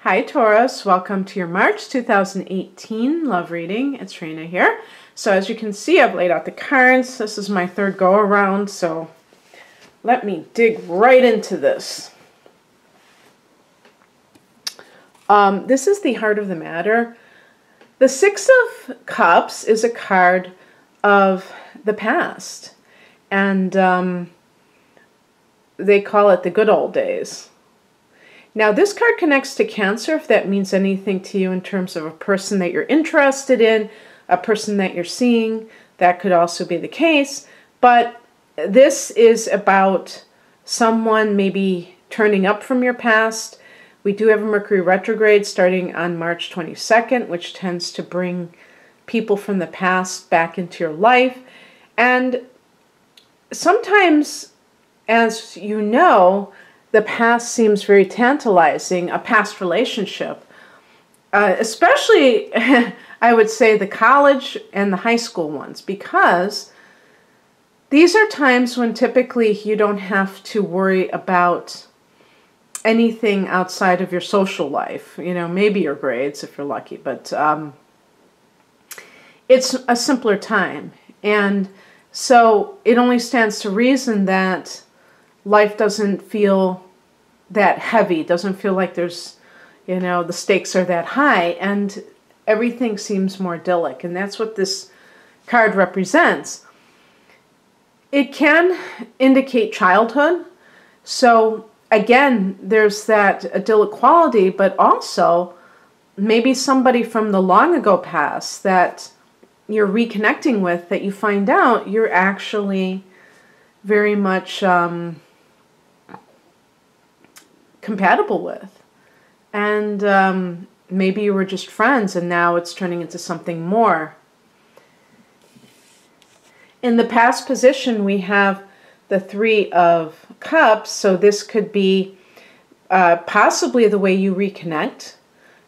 Hi Taurus, welcome to your March 2018 love reading. It's Rena here. So as you can see, I've laid out the cards. This is my third go around, so let me dig right into this. This is the heart of the matter. The Six of Cups is a card of the past, and they call it the good old days. Now, this card connects to Cancer, if that means anything to you in terms of a person that you're interested in, a person that you're seeing. That could also be the case. But this is about someone maybe turning up from your past. We do have a Mercury retrograde starting on March 22nd, which tends to bring people from the past back into your life. And sometimes, as you know, the past seems very tantalizing, a past relationship. Especially, I would say, the college and the high school ones, because these are times when typically you don't have to worry about anything outside of your social life. You know, maybe your grades if you're lucky, but it's a simpler time. And so it only stands to reason that life doesn't feel that heavy, doesn't feel like there's, you know, the stakes are that high, and everything seems more idyllic, and that's what this card represents. It can indicate childhood, so again, there's that idyllic quality, but also maybe somebody from the long ago past that you're reconnecting with, that you find out you're actually very much compatible with, and maybe you were just friends and now it's turning into something more. In the past position we have the Three of Cups, so this could be possibly the way you reconnect.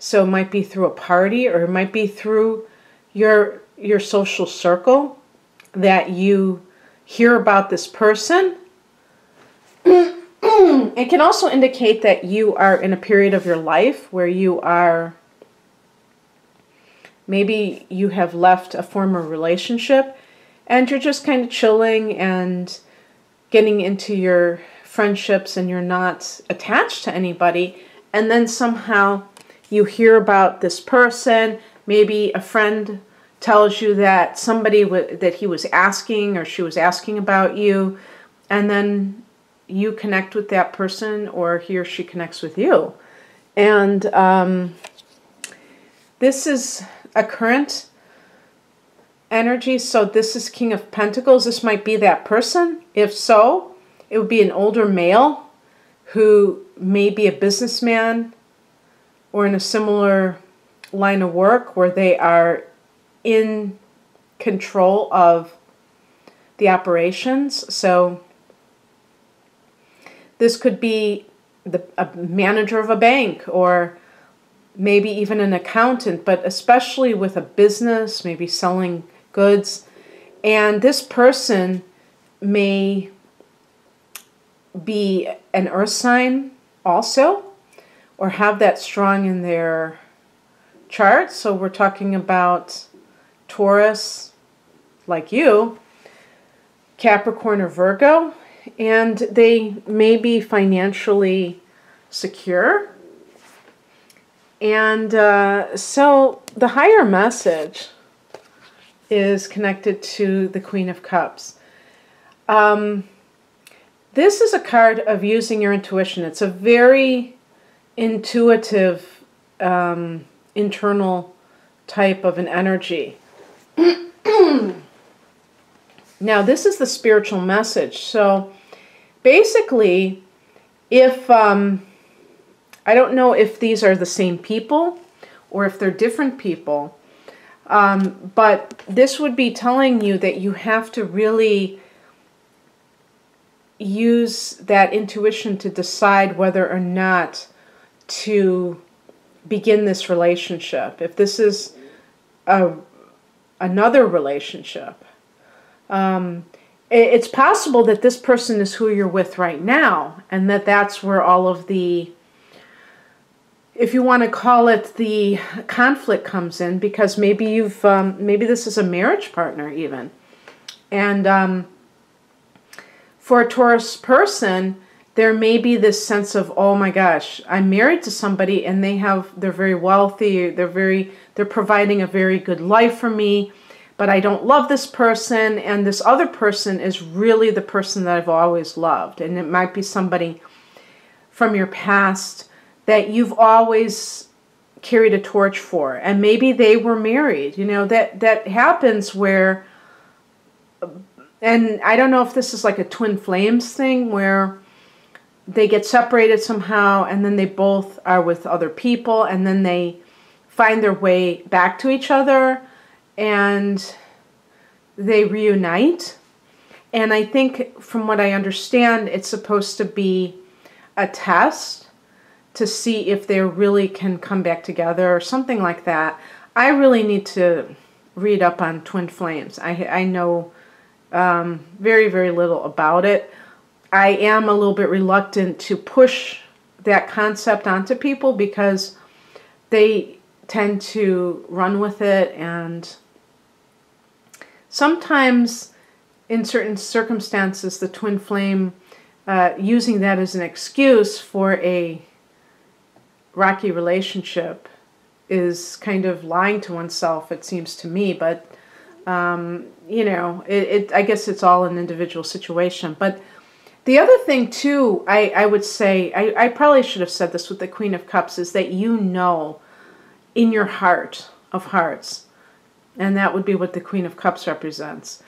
So it might be through a party, or it might be through your social circle that you hear about this person. It can also indicate that you are in a period of your life where you are, maybe you have left a former relationship and you're just kind of chilling and getting into your friendships and you're not attached to anybody, and then somehow you hear about this person. Maybe a friend tells you that somebody that he was asking or she was asking about you, and then you connect with that person, or he or she connects with you. And this is a current energy, so this is King of Pentacles. This might be that person. If so, it would be an older male who may be a businessman or in a similar line of work where they are in control of the operations. So this could be a manager of a bank, or maybe even an accountant, but especially with a business, maybe selling goods. And this person may be an earth sign also, or have that strong in their chart. So we're talking about Taurus, like you, Capricorn or Virgo. And they may be financially secure. And so the higher message is connected to the Queen of Cups. This is a card of using your intuition. It's a very intuitive, internal type of an energy. Now, this is the spiritual message. So basically, if I don't know if these are the same people or if they're different people, but this would be telling you that you have to really use that intuition to decide whether or not to begin this relationship. If this is another relationship, it's possible that this person is who you're with right now, and that's where all of the if you want to call it, the conflict comes in, because maybe maybe this is a marriage partner even. And for a Taurus person, there may be this sense of, oh my gosh, I'm married to somebody and they're very wealthy, they're providing a very good life for me, but I don't love this person, and this other person is really the person that I've always loved. And it might be somebody from your past that you've always carried a torch for, and maybe they were married. You know, that happens where, and I don't know if this is like a twin flames thing where they get separated somehow, and then they both are with other people, and then they find their way back to each other, and they reunite. And I think, from what I understand, it's supposed to be a test to see if they really can come back together or something like that. I really need to read up on twin flames. I know very, very little about it. I am a little bit reluctant to push that concept onto people because they tend to run with it, and sometimes in certain circumstances the twin flame, using that as an excuse for a rocky relationship, is kind of lying to oneself, it seems to me. But you know, I guess it's all an individual situation. But the other thing too, I would say, I probably should have said this with the Queen of Cups, is that you know in your heart of hearts, and that would be what the Queen of Cups represents,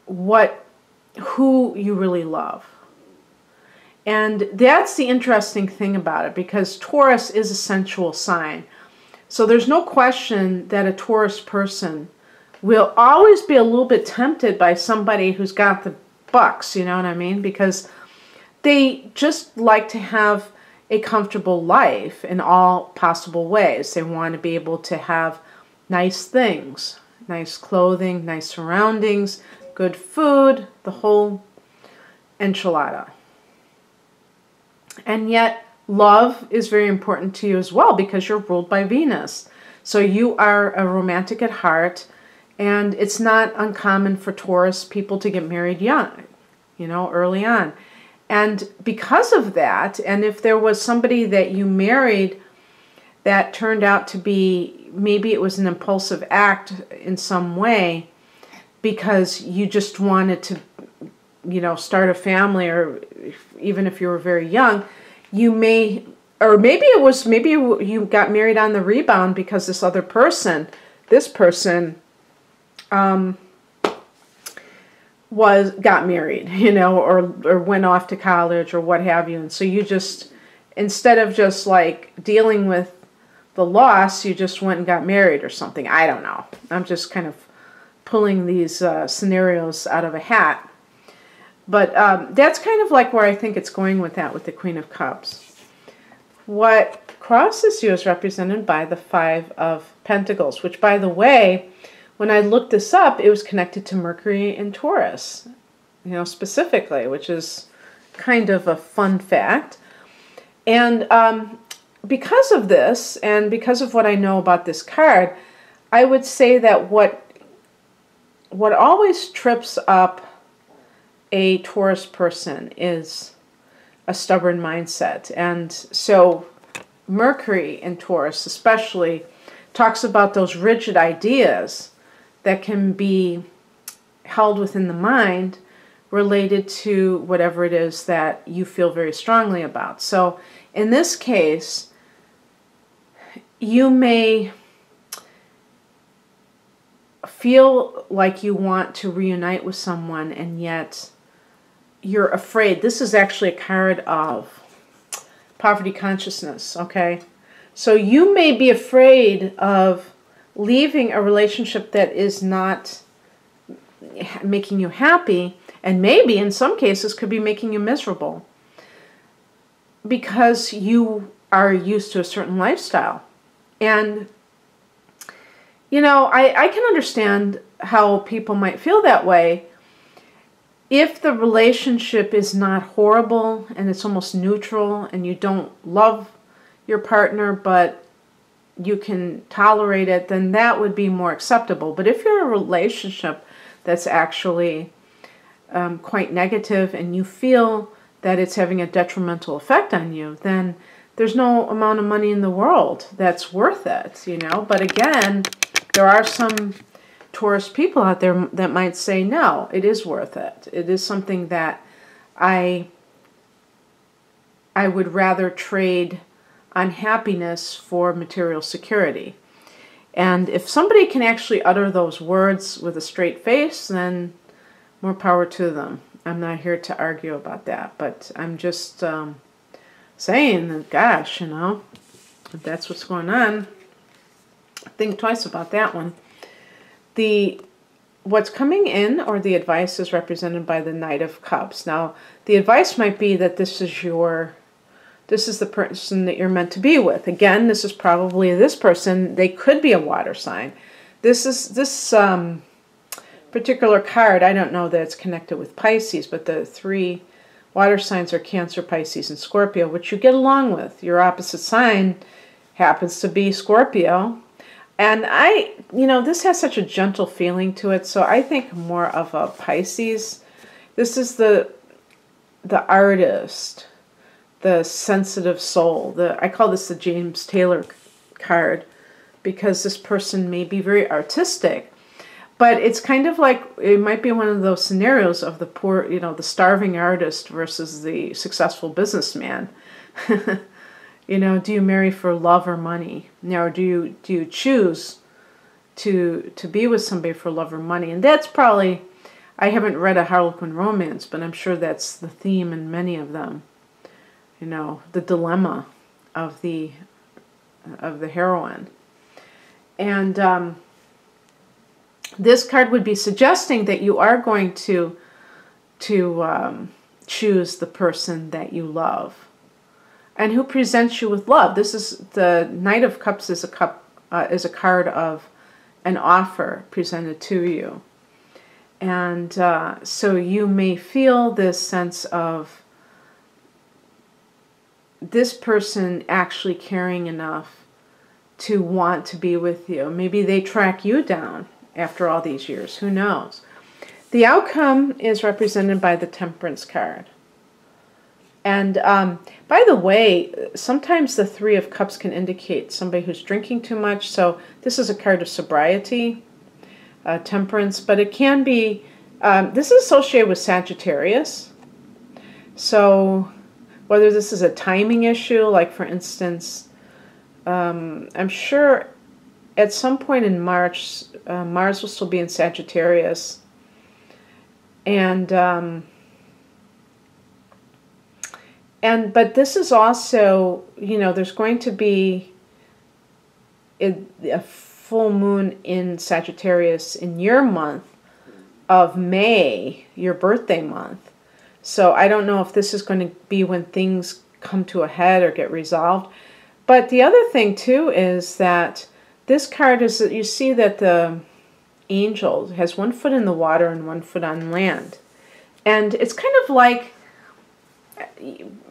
who you really love. And that's the interesting thing about it, because Taurus is a sensual sign. So there's no question that a Taurus person will always be a little bit tempted by somebody who's got the bucks, you know what I mean? Because they just like to have a comfortable life in all possible ways. They want to be able to have nice things, nice clothing, nice surroundings, good food, the whole enchilada. And yet, love is very important to you as well, because you're ruled by Venus. So you are a romantic at heart, and it's not uncommon for Taurus people to get married young, you know, early on. And because of that, and if there was somebody that you married that turned out to be, maybe it was an impulsive act in some way, because you just wanted to, you know, start a family, or even if you were very young, you may, or maybe you got married on the rebound because this person got married, you know, or went off to college or what have you. And so you just, instead of just like dealing with the loss, you just went and got married or something. I don't know. I'm just kind of pulling these scenarios out of a hat. But that's kind of like where I think it's going with that, with the Queen of Cups. What crosses you is represented by the Five of Pentacles, which, by the way, when I looked this up, it was connected to Mercury in Taurus, you know, specifically, which is kind of a fun fact. And because of this, and because of what I know about this card, I would say that what always trips up a Taurus person is a stubborn mindset. And so Mercury in Taurus especially talks about those rigid ideas that can be held within the mind related to whatever it is that you feel very strongly about. So in this case, you may feel like you want to reunite with someone, and yet you're afraid. This is actually a card of poverty consciousness, okay? So you may be afraid of leaving a relationship that is not making you happy, and maybe in some cases could be making you miserable, because you are used to a certain lifestyle. And, you know, I can understand how people might feel that way if the relationship is not horrible and it's almost neutral, and you don't love your partner, but you can tolerate it, then that would be more acceptable. But if you're in a relationship that's actually quite negative and you feel that it's having a detrimental effect on you, then there's no amount of money in the world that's worth it, you know. But again, there are some Taurus people out there that might say, no, it is worth it. It is something that I would rather trade unhappiness for material security. And if somebody can actually utter those words with a straight face, then more power to them. I'm not here to argue about that, but I'm just saying that, gosh, you know, if that's what's going on, think twice about that one. What's coming in, or the advice, is represented by the Knight of Cups. Now, the advice might be that this is the person that you're meant to be with. Again, this is probably this person. They could be a water sign. This particular card, I don't know that it's connected with Pisces, but the 3 water signs are Cancer, Pisces, and Scorpio, which you get along with. Your opposite sign happens to be Scorpio. And this has such a gentle feeling to it, so I think more of a Pisces. This is the artist, the sensitive soul. I call this the James Taylor card, because this person may be very artistic, but it's kind of like, it might be one of those scenarios of the poor, the starving artist versus the successful businessman. Do you marry for love or money? Or do you choose to be with somebody for love or money? And that's probably, I haven't read a Harlequin romance, but I'm sure that's the theme in many of them. The dilemma of the heroine. And this card would be suggesting that you are going to choose the person that you love and who presents you with love. This is the Knight of Cups is a card of an offer presented to you. And so you may feel this sense of this person actually caring enough to want to be with you. Maybe they track you down after all these years. Who knows? The outcome is represented by the Temperance card. And by the way, sometimes the 3 of Cups can indicate somebody who's drinking too much. So this is a card of sobriety, temperance. But it can be, this is associated with Sagittarius. So whether this is a timing issue, like for instance, I'm sure at some point in March, Mars will still be in Sagittarius. But this is also, there's going to be a full moon in Sagittarius in your month of May, your birthday month. So I don't know if this is going to be when things come to a head or get resolved. But the other thing too is that this card is that you see that the angel has 1 foot in the water and 1 foot on land. And it's kind of like,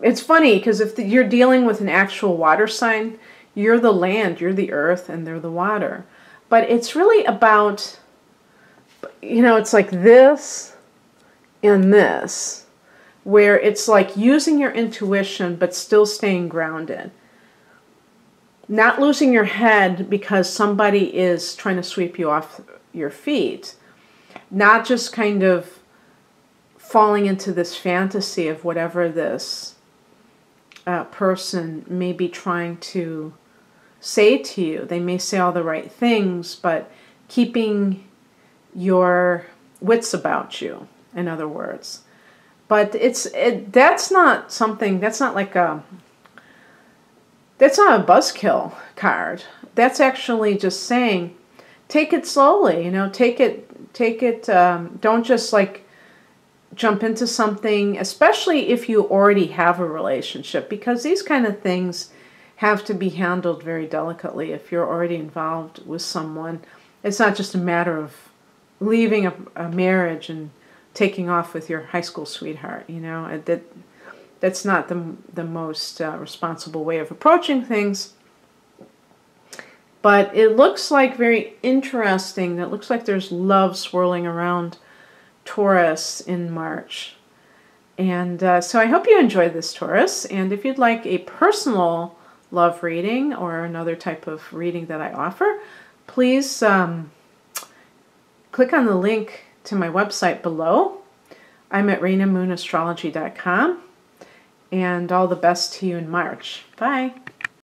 it's funny because if you're dealing with an actual water sign, you're the land, you're the earth, and they're the water. But it's really about, it's like this and this, where it's like using your intuition but still staying grounded. Not losing your head because somebody is trying to sweep you off your feet. Not just kind of falling into this fantasy of whatever this person may be trying to say to you. They may say all the right things, but keeping your wits about you, in other words. But that's not something, that's not like that's not a buzzkill card. That's actually just saying, take it slowly, take it, don't just like jump into something, especially if you already have a relationship, because these kind of things have to be handled very delicately if you're already involved with someone. It's not just a matter of leaving a marriage and taking off with your high school sweetheart, that's not the most responsible way of approaching things. But it looks like very interesting. It looks like there's love swirling around Taurus in March. And so I hope you enjoyed this, Taurus. And if you'd like a personal love reading or another type of reading that I offer, please click on the link to my website below. I'm at RainaMoonAstrology.com. And all the best to you in March. Bye.